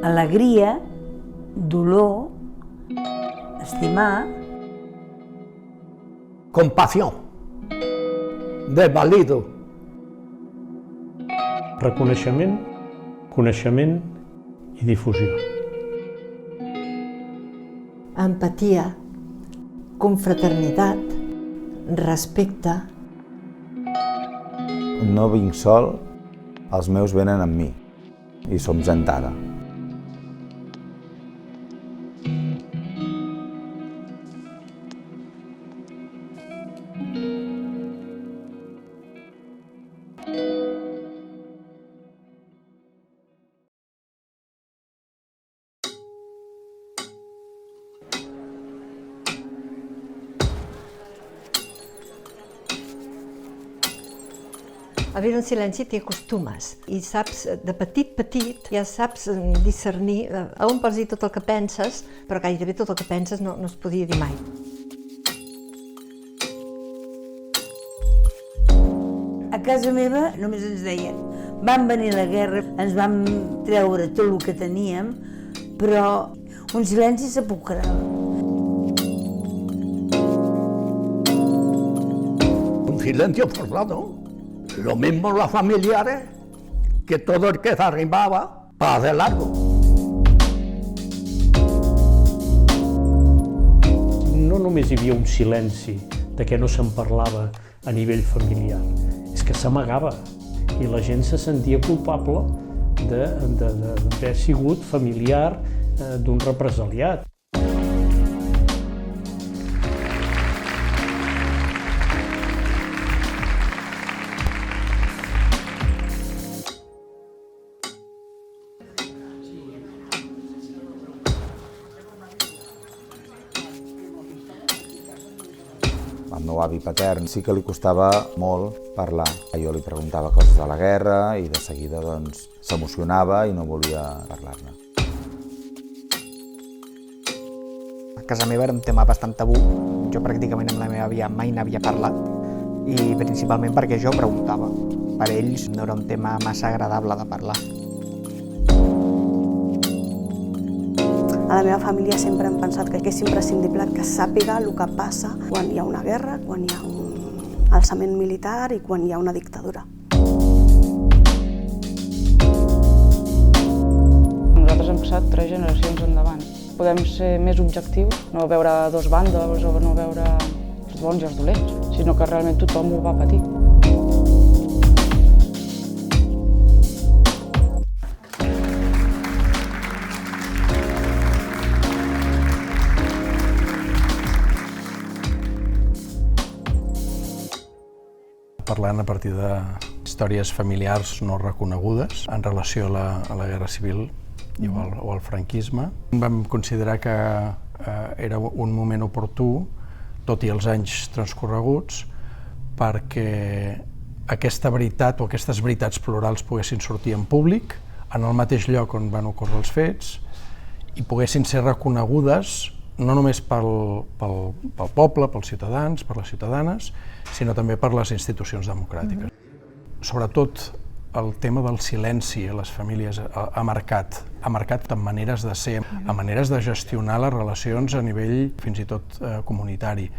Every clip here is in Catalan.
alegria, dolor, estimar. Compasión, desvalido. Reconeixement, coneixement i difusió. Empatia, confraternitat, respecte. No vinc sol, els meus venen amb mi i som gent ara. A viure en silenci t'hi acostumes i saps, de petit, ja saps discernir a on pots dir tot el que penses, però gairebé tot el que penses no es podia dir mai. A casa meva només ens deien, van venir la guerra, ens van treure tot el que teníem, però un silenci sepulcral. Un silencio forzado. Lo mismo los familiares, que todo el que se arribaba para de largo. No només hi havia un silenci de què no se'n parlava a nivell familiar, és que s'amagava i la gent se sentia culpable d'haver sigut familiar d'un represaliat. Al meu avi patern sí que li costava molt parlar. Jo li preguntava coses de la guerra i de seguida s'emocionava i no volia parlar-ne. A casa meva era un tema bastant tabú. Jo pràcticament amb la meva àvia mai n'havia parlat i principalment perquè jo preguntava. Per ells no era un tema massa agradable de parlar. A la meva família sempre hem pensat que és imprescindible que sàpiga el que passa quan hi ha una guerra, quan hi ha un alçament militar i quan hi ha una dictadura. Nosaltres hem passat 3 generacions endavant. Podem ser més objectius, no veure dos bàndols o no veure els bons i els dolents, sinó que realment tothom ho va patir. Parlant a partir de històries familiars no reconegudes en relació a la Guerra Civil o al franquisme. Vam considerar que era un moment oportú, tot i els anys transcorreguts, perquè aquesta veritat o aquestes veritats plurals poguessin sortir en públic, en el mateix lloc on van ocórrer els fets, i poguessin ser reconegudes no només pel poble, pels ciutadans, per les ciutadanes, sinó també per les institucions democràtiques. Sobretot el tema del silenci a les famílies ha marcat en maneres de ser, en maneres de gestionar les relacions a nivell fins i tot comunitari.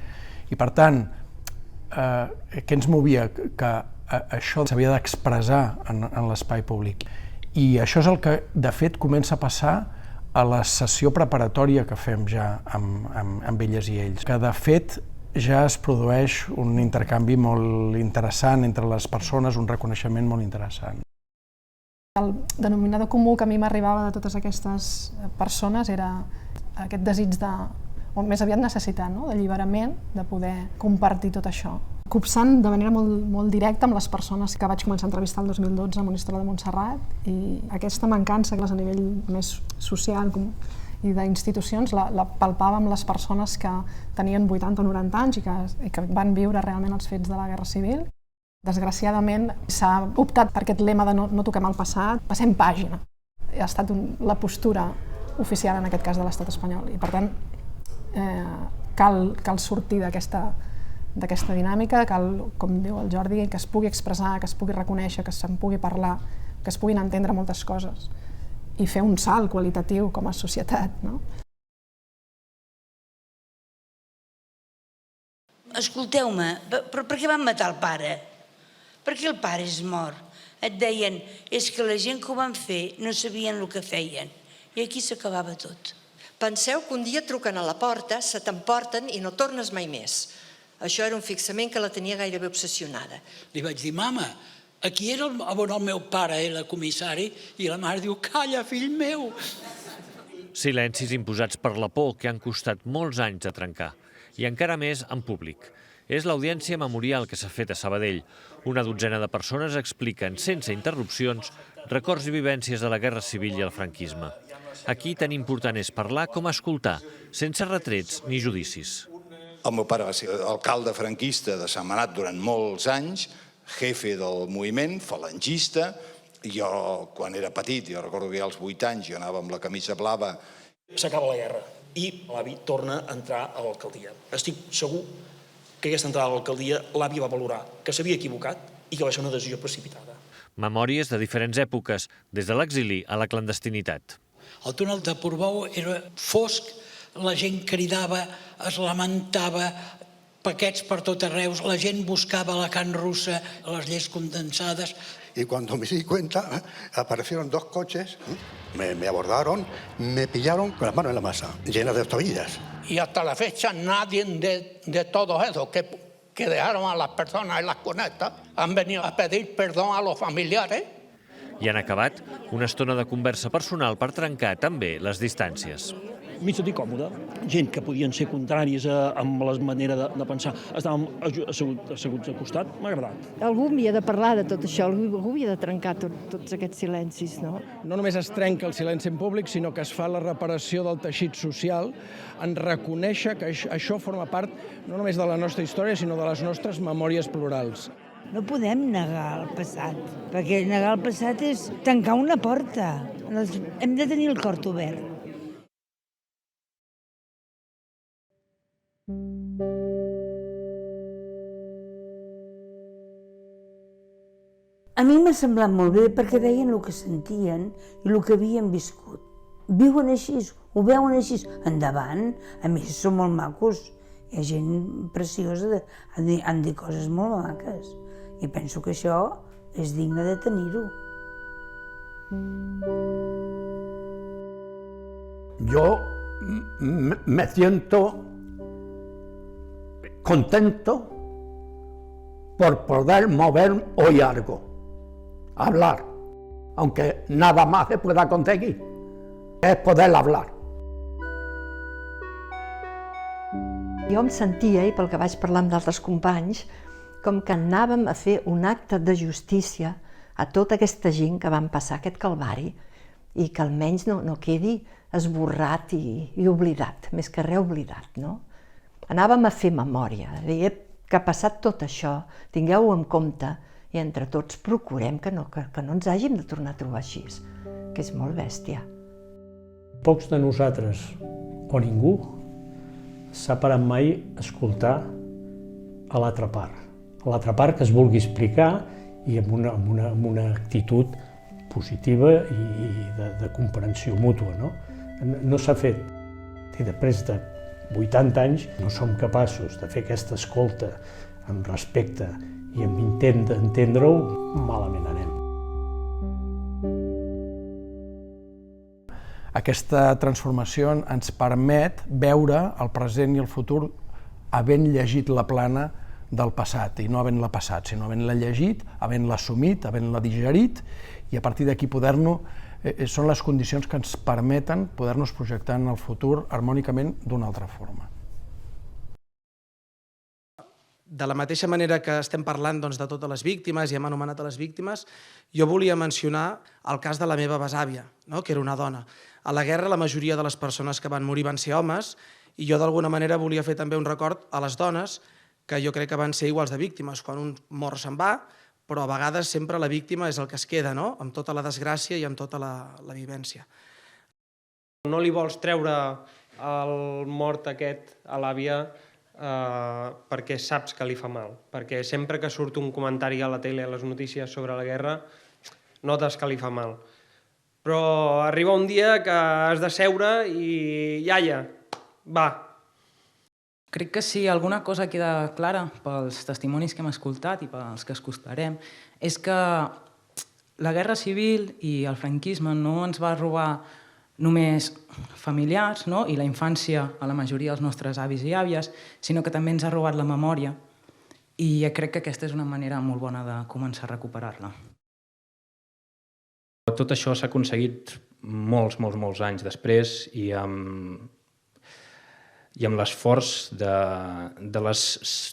I per tant, què ens movia? Que això s'havia d'expressar en l'espai públic. I això és el que, de fet, comença a passar a la sessió preparatòria que fem ja amb elles i ells, que de fet ja es produeix un intercanvi molt interessant entre les persones, un reconeixement molt interessant. El denominador comú que a mi m'arribava de totes aquestes persones era aquest desig o més aviat necessitat, d'alliberament, de poder compartir tot això. Copsant de manera molt directa amb les persones que vaig començar a entrevistar el 2012 a Monistrol de Montserrat, i aquesta mancança a nivell més social i d'institucions la palpava amb les persones que tenien 80 o 90 anys i que van viure realment els fets de la Guerra Civil. Desgraciadament s'ha optat per aquest lema de no toquem el passat, passem pàgina. Ha estat la postura oficial en aquest cas de l'estat espanyol i per tant cal sortir d'aquesta dinàmica, cal, com diu el Jordi, que es pugui expressar, que es pugui reconèixer, que se'n pugui parlar, que es puguin entendre moltes coses. i fer un salt qualitatiu com a societat, no? Escolteu-me, però per què van matar el pare? Per què el pare és mort? Et deien, és que la gent que ho van fer no sabien el que feien. I aquí s'acabava tot. Penseu que un dia truquen a la porta, se t'emporten i no tornes mai més. Això era un fixament que la tenia gairebé obsessionada. Li vaig dir, mama, aquí era on el meu pare era comissari, i la mare diu, calla, fill meu. Silencis imposats per la por que han costat molts anys de trencar, i encara més en públic. És l'audiència memorial que s'ha fet a Sabadell. Una dotzena de persones expliquen, sense interrupcions, records i vivències de la Guerra Civil i el franquisme. Aquí tan important és parlar com escoltar, sense retrets ni judicis. El meu pare va ser alcalde franquista de Sentmenat durant molts anys, jefe del moviment, falangista. Jo, quan era petit, jo recordo que ja als 8 anys, jo anava amb la camisa blava. S'acaba la guerra i l'avi torna a entrar a l'alcaldia. Estic segur que aquesta entrada a l'alcaldia l'avi va valorar, que s'havia equivocat i que va ser una decisió precipitada. Memòries de diferents èpoques, des de l'exili a la clandestinitat. El túnel de Portbou era fosc, la gent cridava, es lamentava, paquets per tot arreu, la gent buscava la carn russa, les lleis condensades. Y cuando me di cuenta, aparecieron 2 coches, me abordaron, me pillaron con las manos en la masa, llenas de tobillas. Y hasta la fecha nadie de todos esos que dejaron a las personas en las cunetas han venido a pedir perdón a los familiares. I han acabat una estona de conversa personal per trencar també les distàncies. M'he sentit còmode. Gent que podien ser contràries amb la manera de pensar. Estàvem asseguts al costat, m'ha agradat. Algú havia de parlar de tot això, algú havia de trencar tots aquests silencis, no? No només es trenca el silenci en públic, sinó que es fa la reparació del teixit social en reconèixer que això forma part no només de la nostra història, sinó de les nostres memòries plurals. No podem negar el passat, perquè negar el passat és tancar una porta. Hem de tenir el cor obert. A mi m'ha semblat molt bé perquè deien el que sentien i el que havien viscut. Viuen així, ho veuen així, endavant. A més, són molt macos. Hi ha gent preciosa, han dit coses molt maques. I penso que això és digne de tenir-ho. Yo me siento contento por poder mover hoy algo, hablar, aunque nada más se pueda conseguir, es poder hablar. Jo em sentia, i pel que vaig parlar amb d'altres companys, com que anàvem a fer un acte de justícia a tota aquesta gent que van passar aquest calvari i que almenys no quedi esborrat i oblidat, més que reoblidat, no? Anàvem a fer memòria, a dir que ha passat tot això, tingueu-ho en compte i entre tots procurem que no ens hàgim de tornar a trobar així, que és molt bèstia. Pocs de nosaltres, o ningú, s'ha parat mai a escoltar a l'altra part. A l'altra part que es vulgui explicar i amb una actitud positiva i de comprensió mútua. No s'ha fet. I després de 80 anys no som capaços de fer aquesta escolta amb respecte i amb intent d'entendre-ho, malament anem. Aquesta transformació ens permet veure el present i el futur havent llegit la plana del passat, i no havent-la passat, sinó havent-la llegit, havent-la assumit, havent-la digerit, i a partir d'aquí són les condicions que ens permeten poder-nos projectar en el futur harmònicament d'una altra forma. De la mateixa manera que estem parlant de totes les víctimes i hem anomenat a les víctimes, jo volia mencionar el cas de la meva besàvia, que era una dona. A la guerra la majoria de les persones que van morir van ser homes i jo d'alguna manera volia fer també un record a les dones que jo crec que van ser iguals de víctimes. Quan un mor se'n va, però a vegades sempre la víctima és el que es queda, amb tota la desgràcia i amb tota la vivència. No li vols treure el mort aquest a l'àvia perquè saps que li fa mal, perquè sempre que surt un comentari a la tele, a les notícies sobre la guerra, notes que li fa mal. Però arriba un dia que has de seure i iaia, va. Crec que si alguna cosa queda clara pels testimonis que hem escoltat i pels que escoltarem és que la guerra civil i el franquisme no ens va robar només familiars i la infància a la majoria dels nostres avis i àvies, sinó que també ens ha robat la memòria i crec que aquesta és una manera molt bona de començar a recuperar-la. Tot això s'ha aconseguit molts anys després i amb l'esforç de les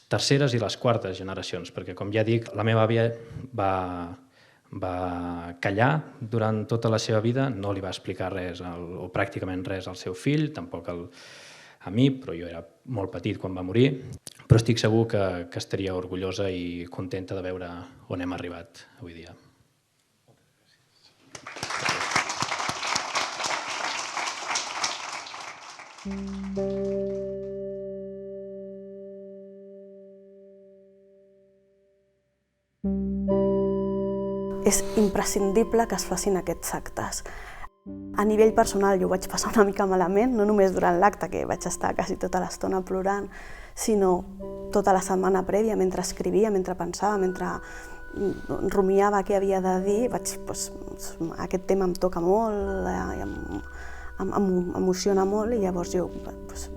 terceres i les quartes generacions, perquè, com ja dic, la meva àvia va callar durant tota la seva vida, no li va explicar res, o pràcticament res, al seu fill, tampoc a mi, però jo era molt petit quan va morir, però estic segur que estaria orgullosa i contenta de veure on hem arribat avui dia. És imprescindible que es facin aquests actes. A nivell personal jo ho vaig passar una mica malament, no només durant l'acte, que vaig estar quasi tota l'estona plorant, sinó tota la setmana prèvia, mentre escrivia, mentre pensava, mentre rumiava què havia de dir, aquest tema em toca molt, m'emociona molt, i llavors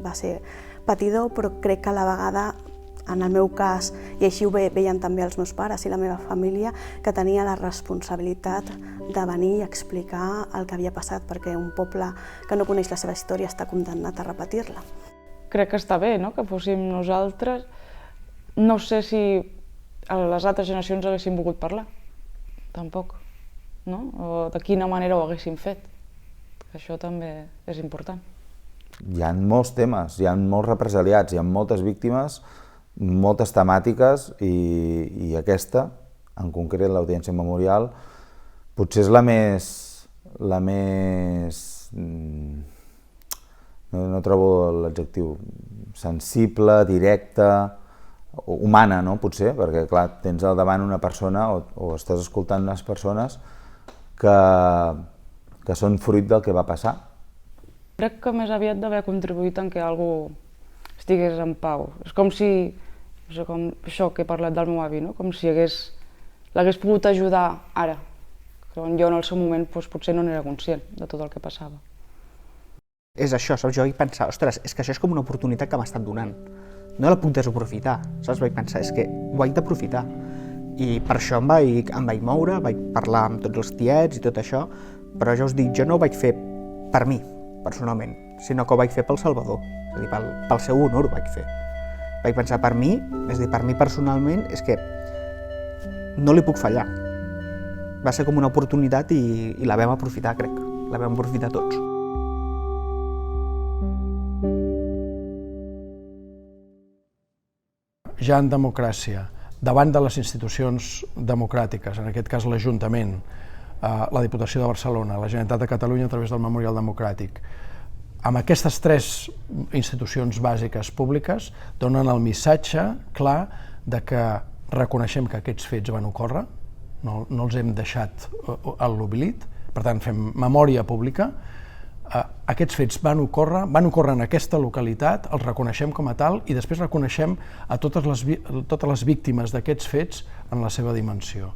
va ser patidor, però crec que a la vegada, en el meu cas, i així ho veien també els meus pares i la meva família, que tenia la responsabilitat de venir i explicar el que havia passat, perquè un poble que no coneix la seva història està condemnat a repetir-la. Crec que està bé, que fóssim nosaltres. No sé si les altres generacions haguessin volgut parlar, tampoc, o de quina manera ho haguessin fet. Això també és important. Hi ha molts temes, hi ha molts represaliats, hi ha moltes víctimes, moltes temàtiques, i aquesta, en concret l'Audiència Memorial, potser és la més no trobo l'adjectiu, sensible, directa, humana, potser, perquè clar, tens al davant una persona o estàs escoltant unes persones que són fruit del que va passar. Crec que més aviat d'haver contribuït en que algú estigués en pau. És com si, com això que he parlat del meu avi, com si l'hagués pogut ajudar ara, quan jo en el seu moment potser no n'era conscient de tot el que passava. És això, saps? Jo vaig pensar, ostres, és que això és com una oportunitat que m'ha estat donant. No la puc desaprofitar, saps? Vaig pensar, és que ho haig d'aprofitar. I per això em vaig moure, vaig parlar amb tots els tiets i tot això, però ja us dic, jo no ho vaig fer per mi, personalment, sinó que ho vaig fer pel Salvador, és a dir, pel seu honor ho vaig fer. Vaig pensar, per mi, és a dir, per mi personalment, és que no li puc fallar. Va ser com una oportunitat i la vam aprofitar, crec. La vam aprofitar tots. Ja en democràcia, davant de les institucions democràtiques, en aquest cas l'Ajuntament, la Diputació de Barcelona, la Generalitat de Catalunya a través del Memorial Democràtic, amb aquestes tres institucions bàsiques públiques donen el missatge clar de que reconeixem que aquests fets van ocórrer, no els hem deixat a l'oblid, per tant fem memòria pública. Aquests fets van ocórrer en aquesta localitat, els reconeixem com a tal i després reconeixem a totes les víctimes d'aquests fets en la seva dimensió.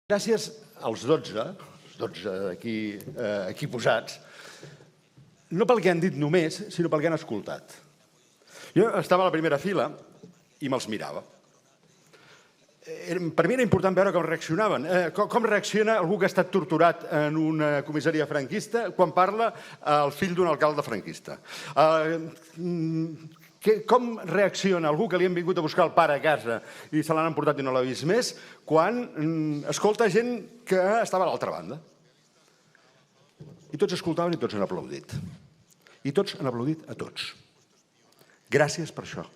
Gràcies als 12 aquí posats, no pel que han dit només, sinó pel que han escoltat. Jo estava a la primera fila i me'ls mirava. Per mi era important veure com reaccionaven. Com reacciona algú que ha estat torturat en una comissaria franquista quan parla el fill d'un alcalde franquista? Com reacciona algú que li han vingut a buscar el pare a casa i se l'han emportat i no l'ha vist més quan escolta gent que estava a l'altra banda? I tots escoltaven i tots han aplaudit. I tots han aplaudit a tots. Gràcies per això.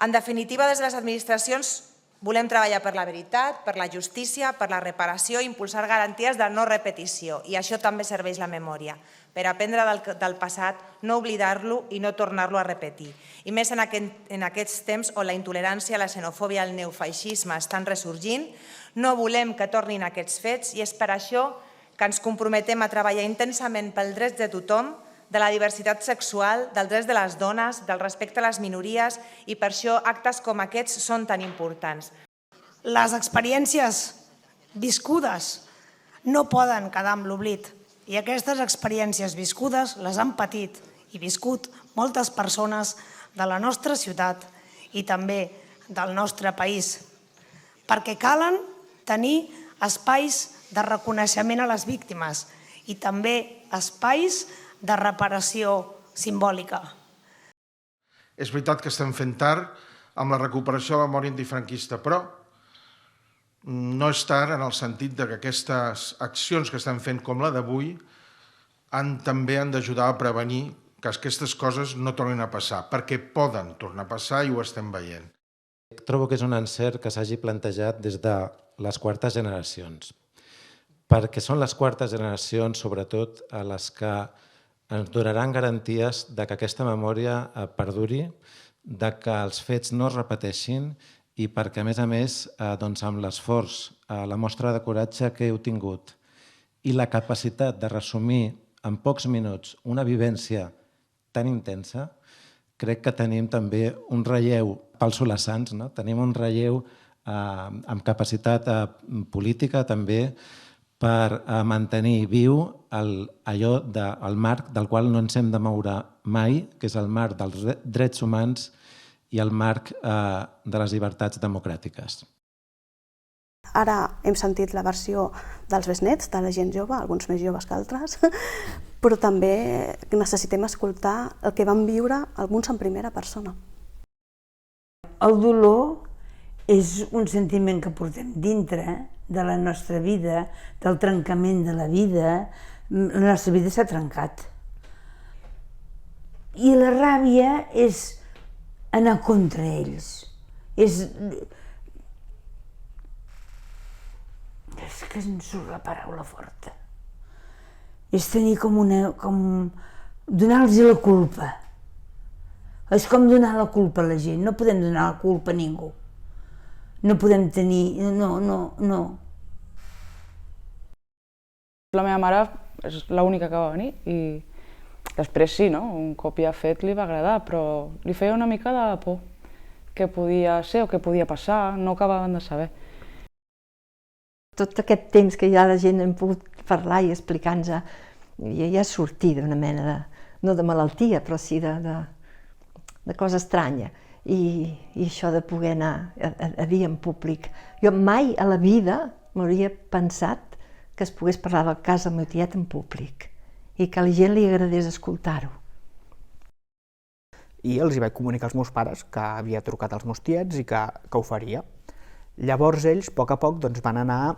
En definitiva, des de les administracions volem treballar per la veritat, per la justícia, per la reparació i impulsar garanties de no repetició. I això també serveix la memòria, per aprendre del passat, no oblidar-lo i no tornar-lo a repetir. I més en aquests temps on la intolerància, la xenofòbia i el neofeixisme estan ressorgint, no volem que tornin aquests fets i és per això que ens comprometem a treballar intensament pels drets de tothom, de la diversitat sexual, dels drets de les dones, del respecte a les minories, i per això actes com aquests són tan importants. Les experiències viscudes no poden quedar amb l'oblit, i aquestes experiències viscudes les han patit i viscut moltes persones de la nostra ciutat i també del nostre país, perquè calen tenir espais de reconeixement a les víctimes i també espais de reparació simbòlica. És veritat que estem fent tard amb la recuperació de la memòria antifranquista, però no és tard en el sentit que aquestes accions que estem fent com la d'avui també han d'ajudar a prevenir que aquestes coses no tornin a passar, perquè poden tornar a passar i ho estem veient. Trobo que és un encert que s'hagi plantejat des de les quartes generacions, perquè són les quartes generacions, sobretot, a les que ens donaran garanties de que aquesta memòria perduri, de que els fets no es repeteixin i perquè, a més, amb l'esforç, la mostra de coratge que heu tingut i la capacitat de resumir en pocs minuts una vivència tan intensa, crec que tenim també un relleu pels solassants, tenim un relleu amb capacitat política també per mantenir viu allò del marc del qual no ens hem de moure mai, que és el marc dels drets humans i el marc de les llibertats democràtiques. Ara hem sentit la versió dels besnets, de la gent jove, alguns més joves que altres, però també necessitem escoltar el que van viure alguns en primera persona. El dolor és un sentiment que portem dintre de la nostra vida, del trencament de la vida. La nostra vida s'ha trencat. I la ràbia és anar contra ells. És que em surt la paraula forta. És tenir donar-los la culpa. És com donar la culpa a la gent. No podem donar la culpa a ningú. No podem tenir... No. La meva mare és l'única que va venir i després sí, un cop ja fet li va agradar, però li feia una mica de por què podia ser o què podia passar, no acabaven de saber. Tot aquest temps que ja la gent hem pogut parlar i explicar-nos, ja sortir d'una mena de, no de malaltia, però sí de cosa estranya. I això de poder anar a dir en públic. Jo mai a la vida m'hauria pensat que es pogués parlar del cas del meu tiet en públic i que a la gent li agradés escoltar-ho. I els hi vaig comunicar als meus pares que havia trucat als meus tiets i que ho faria. Llavors ells, a poc, van anar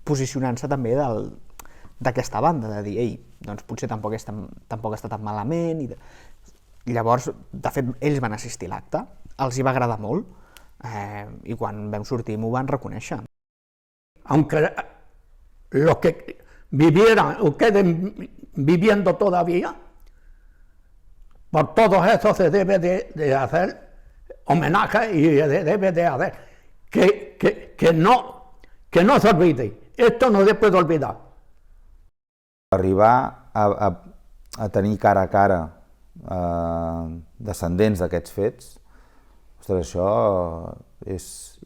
posicionant-se també d'aquesta banda, de dir, ei, potser tampoc està tan malament. Llavors, de fet, ells van assistir a l'acte, els hi va agradar molt, i quan vam sortir m'ho van reconèixer. Aunque los que vivieran o queden viviendo todavía, por todos eso se debe de hacer homenaje y debe de hacer que no se olvide. Esto no se puede olvidar. Arribar a tenir cara a cara descendents d'aquests fets, ostres, això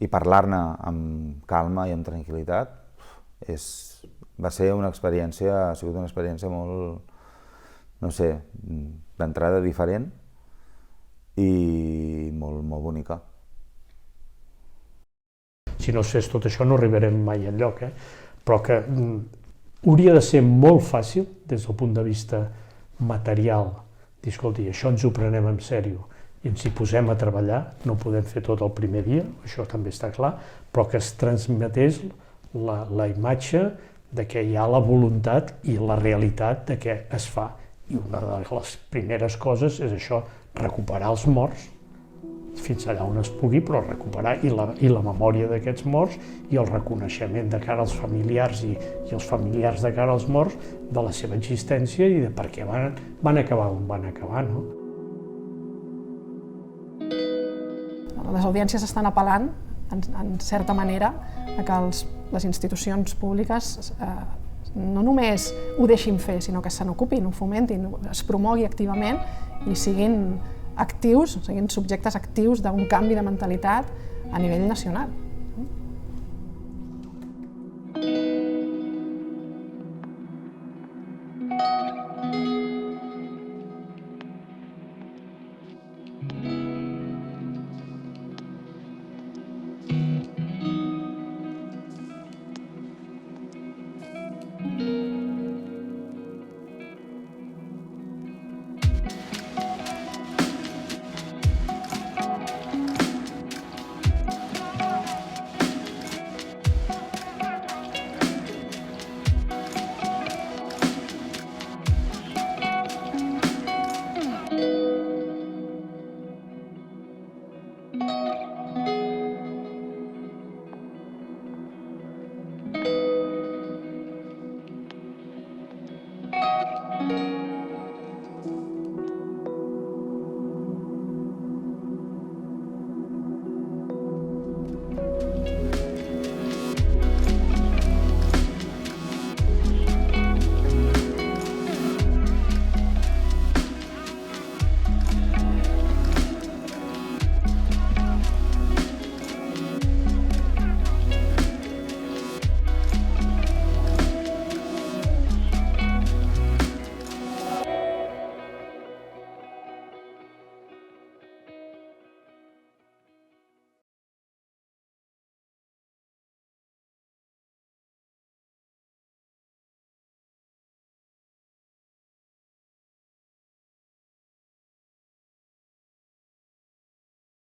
i parlar-ne amb calma i amb tranquil·litat ha sigut una experiència molt, no sé, d'entrada diferent i molt bonica. Si no es fes tot això no arribarem mai enlloc, però que hauria de ser molt fàcil des del punt de vista material, dir, escolti, això ens ho prenem en sèrio i ens hi posem a treballar, no podem fer tot el primer dia, això també està clar, però que es transmetés la imatge de que hi ha la voluntat i la realitat de què es fa. I una de les primeres coses és això, recuperar els morts, fins allà on es pugui, però recuperar i la memòria d'aquests morts i el reconeixement de cara als familiars i els familiars de cara als morts de la seva existència i de per què van acabar on van acabar, Les audiències estan apel·lant en certa manera, que les institucions públiques no només ho deixin fer, sinó que se n'ocupin, ho fomentin, es promogui activament i siguin actius, siguin subjectes actius d'un canvi de mentalitat a nivell nacional.